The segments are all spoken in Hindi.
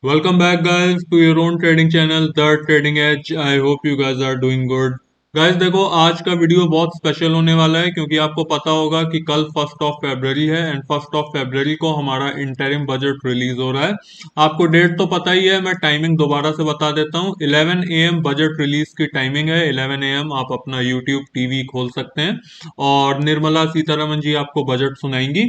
Welcome back, guys, to your own trading channel, The Trading Edge. I hope you guys are doing good. Guys देखो, आज का वीडियो बहुत स्पेशल होने वाला है क्योंकि आपको पता होगा कि कल 1 फरवरी है एंड 1 फरवरी को हमारा इंटरिम बजट रिलीज हो रहा है। आपको डेट तो पता ही है, मैं टाइमिंग दोबारा से बता देता हूँ। 11 AM बजट रिलीज की टाइमिंग है। 11 AM आप अपना यूट्यूब टीवी खोल सकते हैं और निर्मला सीतारमन जी आपको बजट सुनाएंगी।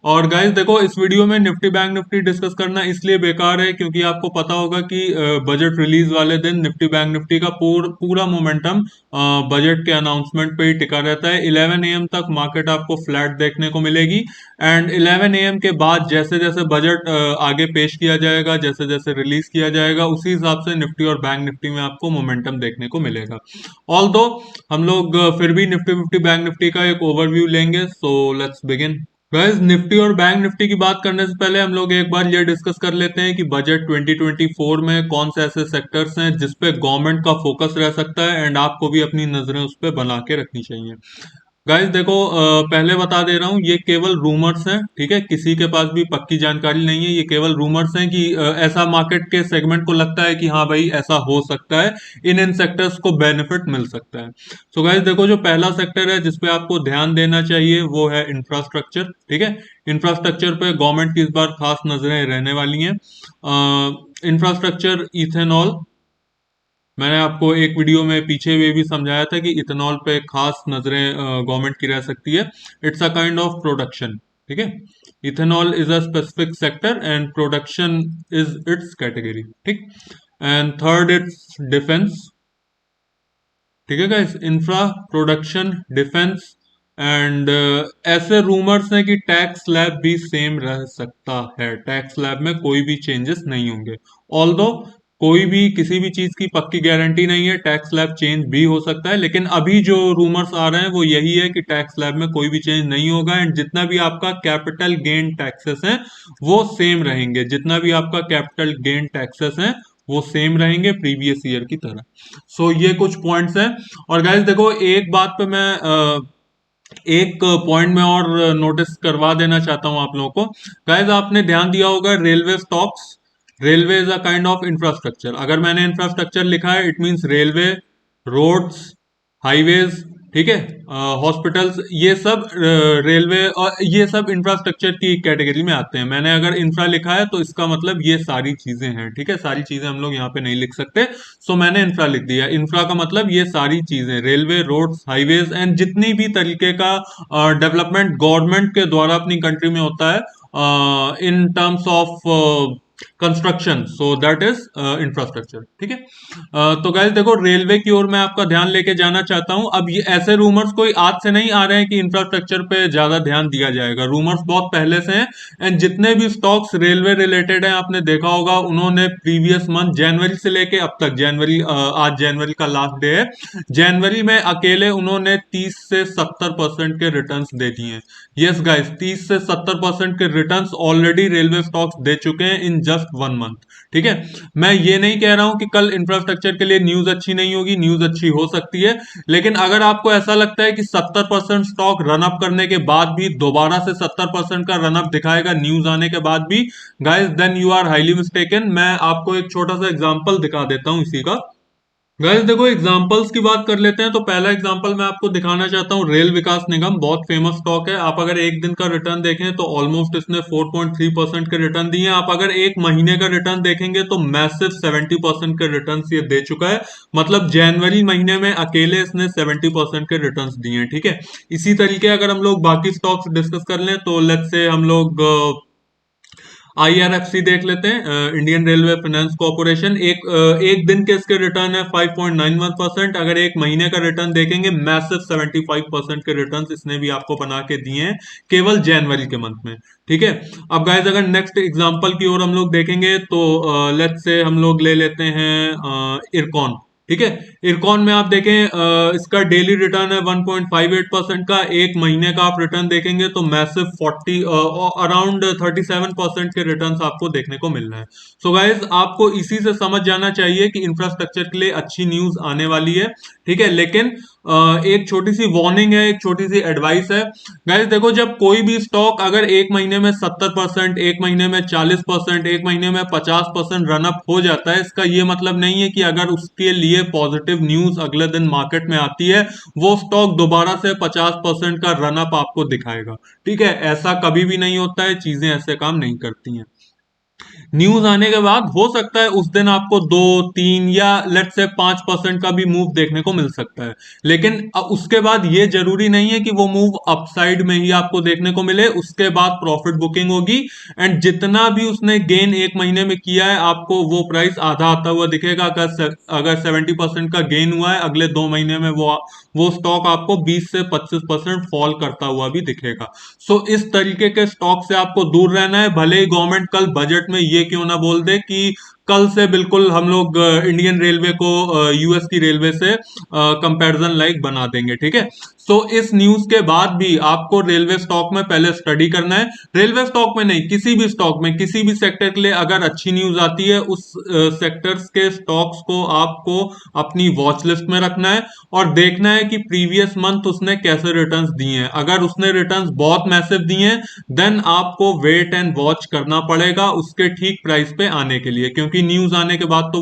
और गाइस देखो, इस वीडियो में निफ्टी बैंक निफ्टी डिस्कस करना इसलिए बेकार है क्योंकि आपको पता होगा कि बजट रिलीज वाले दिन निफ्टी बैंक निफ्टी का पूरा मोमेंटम बजट के अनाउंसमेंट पे ही टिका रहता है। 11 AM तक मार्केट आपको फ्लैट देखने को मिलेगी एंड 11 AM के बाद जैसे जैसे बजट आगे पेश किया जाएगा, जैसे जैसे रिलीज किया जाएगा, उसी हिसाब से निफ्टी और बैंक निफ्टी में आपको मोमेंटम देखने को मिलेगा। ऑल्दो हम लोग फिर भी निफ्टी फिफ्टी बैंक निफ्टी का एक ओवरव्यू लेंगे। So let's begin. Guys, Nifty और बैंक निफ्टी की बात करने से पहले हम लोग एक बार ये डिस्कस कर लेते हैं कि बजट 2024 में कौन से ऐसे सेक्टर्स हैं जिस पे गवर्नमेंट का फोकस रह सकता है एंड आपको भी अपनी नजरें उस पर बना के रखनी चाहिए। गाइस देखो, पहले बता दे रहा हूँ, ये केवल रूमर्स हैं, ठीक है। किसी के पास भी पक्की जानकारी नहीं है, ये केवल रूमर्स हैं कि ऐसा मार्केट के सेगमेंट को लगता है कि हाँ भाई ऐसा हो सकता है, इन सेक्टर्स को बेनिफिट मिल सकता है। सो गाइस देखो, जो पहला सेक्टर है जिसपे आपको ध्यान देना चाहिए वो है इंफ्रास्ट्रक्चर, ठीक है। इंफ्रास्ट्रक्चर पे गवर्नमेंट की इस बार खास नजरें रहने वाली हैं। इंफ्रास्ट्रक्चर, इथेनॉल, मैंने आपको एक वीडियो में पीछे ये भी समझाया था कि इथेनॉल पे खास नजरें गवर्नमेंट की रह सकती है। It's a kind of production, ठीक है। Ethanol is a specific sector and production is it's category, ठीक। एंड थर्ड इट्स डिफेंस, ठीक है guys. Infra, production, defence and ऐसे रूमर्स हैं कि टैक्स स्लैब भी सेम रह सकता है। टैक्स स्लैब में कोई भी चेंजेस नहीं होंगे। ऑल्दो कोई भी किसी भी चीज की पक्की गारंटी नहीं है, टैक्स स्लैब चेंज भी हो सकता है, लेकिन अभी जो रूमर्स आ रहे हैं वो यही है कि टैक्स स्लैब में कोई भी चेंज नहीं होगा एंड जितना भी आपका कैपिटल गेन टैक्सेस हैं वो सेम रहेंगे। जितना भी आपका कैपिटल गेन टैक्सेस हैं वो सेम रहेंगे प्रीवियस ईयर की तरह। सो ये कुछ पॉइंट्स हैं। और गाइस देखो, एक बात पे मैं एक पॉइंट में और नोटिस करवा देना चाहता हूं आप लोगों को। गाइस, आपने ध्यान दिया होगा railway stocks, railway is a kind of infrastructure. अगर मैंने इंफ्रास्ट्रक्चर लिखा है it means railway, roads, highways, ठीक है, हॉस्पिटल्स, ये सब रेलवे और ये सब इंफ्रास्ट्रक्चर की कैटेगरी में आते हैं। मैंने अगर इंफ्रा लिखा है तो इसका मतलब ये सारी चीजें हैं, ठीक है। सारी चीजें हम लोग यहाँ पे नहीं लिख सकते, सो मैंने इंफ्रा लिख दिया। इंफ्रा का मतलब ये सारी चीजें, रेलवे, रोड्स, हाईवेज एंड जितनी भी तरीके का डेवलपमेंट गवर्नमेंट के द्वारा अपनी कंट्री में होता है in terms of construction, so that is infrastructure, ठीक है। तो गाइस देखो, रेलवे की ओर मैं आपका ध्यान लेके जाना चाहता हूं। अब ये ऐसे रूमर्स कोई आज से नहीं आ रहे हैं कि इंफ्रास्ट्रक्चर पे ज्यादा ध्यान दिया जाएगा। रूमर्स बहुत पहले से हैं एंड जितने भी स्टॉक्स रेलवे रिलेटेड हैं आपने देखा होगा उन्होंने प्रीवियस मंथ जनवरी से लेके अब तक, जनवरी आज जनवरी का लास्ट डे है, जनवरी में अकेले उन्होंने 30 से 70% के रिटर्न्स दे दिए हैं। यस गाइस, 30 से 70% के रिटर्न्स ऑलरेडी रेलवे स्टॉक्स दे चुके हैं इन जस्ट 1 मंथ, ठीक है। मैं ये नहीं कह रहा हूं कि कल इंफ्रास्ट्रक्चर के लिए न्यूज अच्छी नहीं होगी, न्यूज अच्छी हो सकती है, लेकिन अगर आपको ऐसा लगता है कि 70% स्टॉक रन अप करने के बाद भी दोबारा से 70% का रन अप दिखाएगा न्यूज आने के बाद भी, guys then you are highly mistaken. मैं आपको एक छोटा सा एग्जांपल दिखा देता हूं इसी का। गाइस देखो, एग्जांपल्स की बात कर लेते हैं तो पहला एग्जांपल मैं आपको दिखाना चाहता हूँ रेल विकास निगम। बहुत फेमस स्टॉक है। आप अगर एक दिन का रिटर्न देखें तो ऑलमोस्ट इसने 4.3% के रिटर्न दिए हैं। आप अगर एक महीने का रिटर्न देखेंगे तो मैसिव 70% के रिटर्न ये दे चुका है। मतलब जनवरी महीने में अकेले इसने 70% के रिटर्न दिए हैं, ठीक है। इसी तरीके अगर हम लोग बाकी स्टॉक्स डिस्कस कर लें तो लेट्स से हम लोग IRFC देख लेते हैं, इंडियन रेलवे फाइनेंस कॉर्पोरेशन। एक दिन के इसके रिटर्न है 5.91%। अगर एक महीने का रिटर्न देखेंगे मैसिव 75% के रिटर्न इसने भी आपको बना के दिए हैं केवल जनवरी के मंथ में, ठीक है। अब गाइस, अगर नेक्स्ट एग्जांपल की ओर हम लोग देखेंगे तो लेट्स से हम लोग ले लेते हैं इरकॉन, ठीक है। इरकॉन में आप देखें इसका डेली रिटर्न है 1.58% का। एक महीने का आप रिटर्न देखेंगे तो मैसिव 40 अराउंड 37% के रिटर्न्स आपको देखने को मिल रहे हैं। सो गाइज, आपको इसी से समझ जाना चाहिए कि इंफ्रास्ट्रक्चर के लिए अच्छी न्यूज आने वाली है, ठीक है। लेकिन एक छोटी सी वार्निंग है, एक छोटी सी एडवाइस है। गाइस देखो, जब कोई भी स्टॉक अगर एक महीने में 70%, एक महीने में 40%, एक महीने में 50% रनअप हो जाता है, इसका ये मतलब नहीं है कि अगर उसके लिए पॉजिटिव न्यूज अगले दिन मार्केट में आती है, वो स्टॉक दोबारा से 50% का रनअप आपको दिखाएगा। ठीक है, ऐसा कभी भी नहीं होता है, चीजें ऐसे काम नहीं करती हैं। न्यूज आने के बाद हो सकता है उस दिन आपको 2, 3 या लेट से 5% का भी मूव देखने को मिल सकता है, लेकिन उसके बाद ये जरूरी नहीं है कि वो मूव अपसाइड में ही आपको देखने को मिले। उसके बाद प्रॉफिट बुकिंग होगी, एंड जितना भी उसने गेन एक महीने में किया है, आपको वो प्राइस आधा आता हुआ दिखेगा। अगर 70% का गेन हुआ है, अगले 2 महीने में वो स्टॉक आपको 20 से 25% फॉल करता हुआ भी दिखेगा। सो इस तरीके के स्टॉक से आपको दूर रहना है, भले ही गवर्नमेंट कल बजट में ये क्यों ना बोल दे कि कल से बिल्कुल हम लोग इंडियन रेलवे को यूएस की रेलवे से कंपैरिजन लाइक बना देंगे। ठीक है, सो इस न्यूज के बाद भी आपको रेलवे स्टॉक में पहले स्टडी करना है। रेलवे स्टॉक में नहीं, किसी भी स्टॉक में, किसी भी सेक्टर के लिए अगर अच्छी न्यूज आती है, उस सेक्टर्स के स्टॉक्स को आपको अपनी वॉच लिस्ट में रखना है और देखना है कि प्रीवियस मंथ उसने कैसे रिटर्न्स दिए हैं। अगर उसने रिटर्न्स बहुत मैसिव दिए हैं, देन आपको वेट एंड वॉच करना पड़ेगा उसके ठीक प्राइस पे आने के लिए, क्योंकि न्यूज आने के बाद तो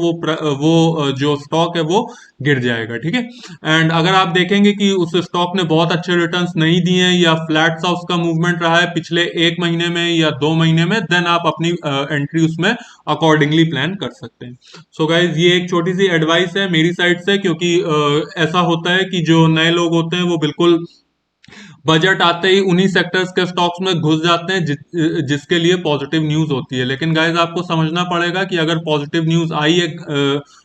वो जो स्टॉक है वो गिर जाएगा। ठीक है, एंड अगर आप देखेंगे कि उस स्टॉक ने बहुत अच्छे रिटर्न्स नहीं दिए हैं या फ्लैट सा उसका मूवमेंट रहा है पिछले एक महीने में या 2 महीने में, देन आप अपनी एंट्री उसमें अकॉर्डिंगली प्लान कर सकते हैं। सो गाइज, ये एक छोटी सी एडवाइस है मेरी साइड से, क्योंकि ऐसा होता है कि जो नए लोग होते हैं वो बिल्कुल बजट आते ही उन्हीं सेक्टर्स के स्टॉक्स में घुस जाते हैं जिसके लिए पॉजिटिव न्यूज होती है। लेकिन गाइज आपको समझना पड़ेगा कि अगर पॉजिटिव न्यूज आई है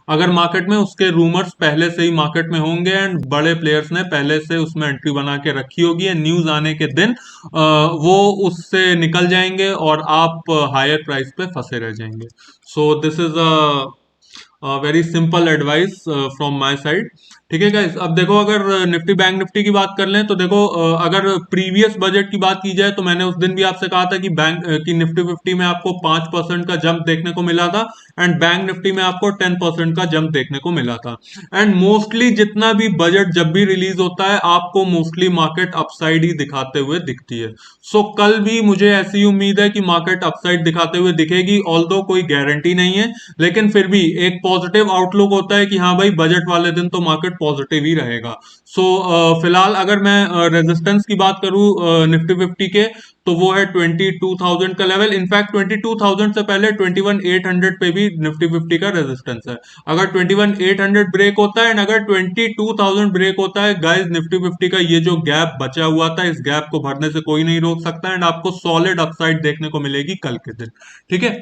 अगर मार्केट में, उसके रूमर्स पहले से ही मार्केट में होंगे एंड बड़े प्लेयर्स ने पहले से उसमें एंट्री बना के रखी होगी, एंड न्यूज आने के दिन वो उससे निकल जाएंगे और आप हायर प्राइस पे फंसे रह जाएंगे। So this is very simple advice from my side. ठीक है गाइस, अब देखो, अगर निफ्टी बैंक निफ्टी की बात कर लें तो देखो, अगर प्रीवियस बजट की बात की जाए तो मैंने उस दिन भी आपसे कहा था कि बैंक की निफ्टी 50 में आपको 5% का जंप देखने को मिला था, एंड बैंक निफ्टी में आपको 10% का जंप देखने को मिला था। एंड मोस्टली जितना भी बजट जब भी रिलीज होता है, आपको मोस्टली मार्केट अपसाइड ही दिखाते हुए दिखती है। सो कल भी मुझे ऐसी उम्मीद है कि मार्केट अपसाइड दिखाते हुए दिखेगी, ऑल्दो कोई गारंटी नहीं है, लेकिन फिर भी एक पॉजिटिव आउटलुक होता है कि हाँ भाई, बजट वाले दिन तो मार्केट पॉजिटिव ही रहेगा। सो फिलहाल अगर मैं रेजिस्टेंस की बात करूं निफ्टी 50 के, तो वो है 22,000 का लेवल। इनफैक्ट 22,000 से पहले 21,800 पे भी निफ्टी 50 का रेजिस्टेंस है। अगर 21,800 ब्रेक होता है एंड अगर 22,000 ब्रेक होता है, गाइस निफ्टी 50 का ये जो गैप बचा हुआ था, इस गैप को भरने से कोई नहीं रोक सकता, एंड आपको सॉलिड अपसाइड देखने को मिलेगी कल के दिन। ठीक है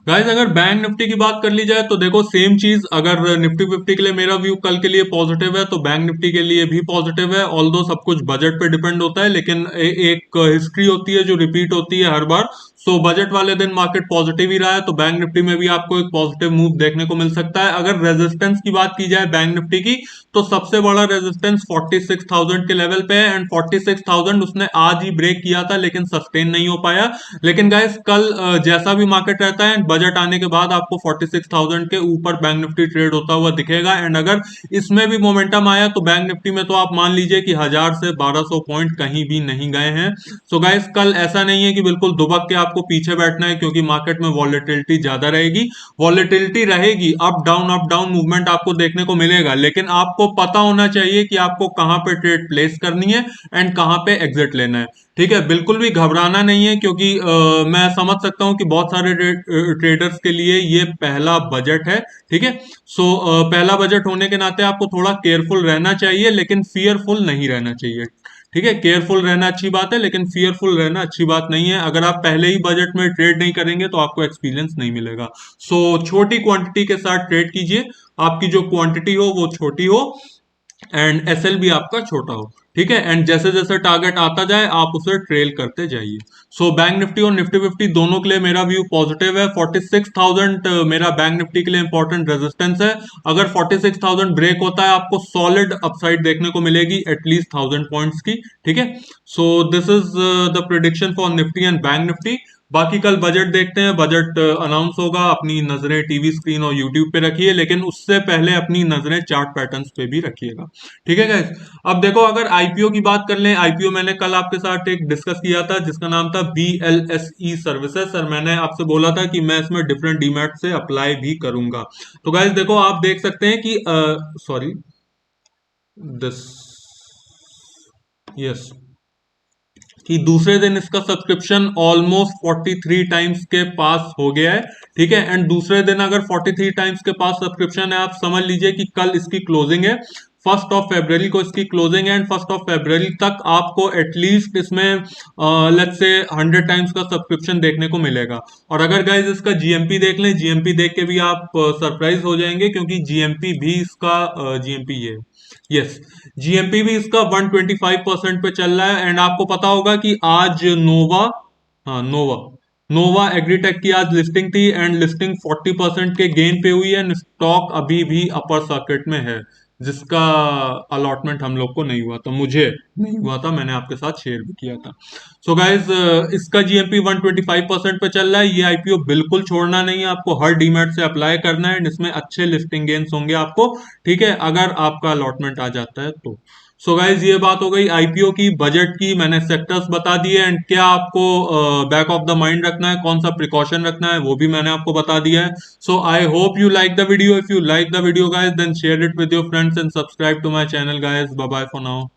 गाइस, अगर बैंक निफ्टी की बात कर ली जाए तो देखो, सेम चीज, अगर निफ्टी 50 के लिए मेरा व्यू कल के लिए पॉजिटिव है, तो बैंक निफ्टी के लिए भी पॉजिटिव है। ऑल्दो सब कुछ बजट पे डिपेंड होता है, लेकिन एक हिस्ट्री होती है जो रिपीट होती है हर बार। सो बजट वाले दिन मार्केट पॉजिटिव ही रहा है, तो बैंक निफ्टी में भी आपको एक पॉजिटिव मूव देखने को मिल सकता है। अगर रेजिस्टेंस की बात की जाए बैंक निफ्टी की, तो सबसे बड़ा रेजिस्टेंस 46,000 के लेवल पे है, एंड 46,000 उसने आज ही ब्रेक किया था, लेकिन सस्टेन नहीं हो पाया। लेकिन गाइस, कल जैसा भी मार्केट रहता है, बजट आने के बाद आपको 46,000 के ऊपर बैंक निफ्टी ट्रेड होता हुआ दिखेगा, एंड अगर इसमें भी मोमेंटम आया तो बैंक निफ्टी में तो आप मान लीजिए कि 1,000 से 1,200 पॉइंट कहीं भी नहीं गए हैं। सो गाइस, कल ऐसा नहीं है कि बिल्कुल दुबक के आपको पीछे बैठना है, क्योंकि मार्केट में वॉलेटिलिटी ज्यादा रहेगी। वॉलेटिलिटी रहेगी, अप डाउन मूवमेंट आपको देखने को मिलेगा, लेकिन आपको पता होना चाहिए कि आपको कहां पे ट्रेड प्लेस करनी है एंड कहां पे एग्जिट लेना है। ठीक है, बिल्कुल भी घबराना नहीं है, क्योंकि मैं समझ सकता हूं कि बहुत सारे ट्रेडर्स के लिए ये पहला बजट है। ठीक है, सो पहला बजट होने के नाते आपको थोड़ा केयरफुल रहना चाहिए, लेकिन फियरफुल नहीं रहना चाहिए। ठीक है, केयरफुल रहना अच्छी बात है, लेकिन फियरफुल रहना अच्छी बात नहीं है। अगर आप पहले ही बजट में ट्रेड नहीं करेंगे तो आपको एक्सपीरियंस नहीं मिलेगा। सो छोटी क्वांटिटी के साथ ट्रेड कीजिए, आपकी जो क्वांटिटी हो वो छोटी हो, एंड एसएल भी आपका छोटा हो। ठीक है, एंड जैसे जैसे टारगेट आता जाए आप उसे ट्रेल करते जाइए। सो बैंक निफ्टी और निफ्टी 50 दोनों के लिए मेरा व्यू पॉजिटिव है। 46,000 मेरा बैंक निफ्टी के लिए इंपॉर्टेंट रेजिस्टेंस है। अगर 46,000 ब्रेक होता है, आपको सॉलिड अपसाइड देखने को मिलेगी एटलीस्ट 1,000 पॉइंट्स की। ठीक है, so this is the prediction for Nifty and bank Nifty. बाकी कल बजट देखते हैं, बजट अनाउंस होगा। अपनी नजरें टीवी स्क्रीन और यूट्यूब पे रखिए, लेकिन उससे पहले अपनी नजरें चार्ट पैटर्न्स पे भी रखिएगा। ठीक है गाइस। अब देखो, अगर आईपीओ की बात कर लें, आईपीओ मैंने कल आपके साथ एक डिस्कस किया था जिसका नाम था BLSE सर्विसेज। सर मैंने आपसे बोला था कि मैं इसमें डिफरेंट डीमैट से अप्लाई भी करूंगा। तो गाइस देखो, आप देख सकते हैं कि सॉरी दिस, यस, कि दूसरे दिन इसका सब्सक्रिप्शन ऑलमोस्ट 43 टाइम्स के पास हो गया है। ठीक है, एंड दूसरे दिन अगर 43 टाइम्स के पास सब्सक्रिप्शन है, आप समझ लीजिए कि कल इसकी क्लोजिंग है। 1 फरवरी को इसकी क्लोजिंग है, एंड 1 फरवरी तक आपको एटलीस्ट इसमें लेट्स से 100 टाइम्स का सब्सक्रिप्शन देखने को मिलेगा। और अगर गाइज इसका जीएमपी देख लें, जीएमपी देख के भी आप सरप्राइज हो जाएंगे, क्योंकि जीएमपी भी इसका जीएमपी ये, यस, जीएमपी भी इसका 125% पे चल रहा है। एंड आपको पता होगा कि आज नोवा, हाँ नोवा, नोवा एग्रीटेक की आज लिस्टिंग थी, एंड लिस्टिंग 40% के गेन पे हुई है, एंड स्टॉक अभी भी अपर सर्किट में है, जिसका अलॉटमेंट हम लोग को नहीं हुआ था, मुझे नहीं हुआ था, मैंने आपके साथ शेयर भी किया था। सो गाइज, इसका जीएमपी 125% पे चल रहा है। ये आईपीओ बिल्कुल छोड़ना नहीं है, आपको हर डीमैट से अप्लाई करना है, एंड इसमें अच्छे लिस्टिंग गेन्स होंगे आपको। ठीक है, अगर आपका अलॉटमेंट आ जाता है तो। सो गाइज, ये बात हो गई आईपीओ की, बजट की, मैंने सेक्टर्स बता दिए, एंड क्या आपको बैक ऑफ द माइंड रखना है, कौन सा प्रिकॉशन रखना है, वो भी मैंने आपको बता दिया है। So I hope you like the video. If you like the video guys, then share it with your friends and subscribe to my channel guys. Bye bye for now.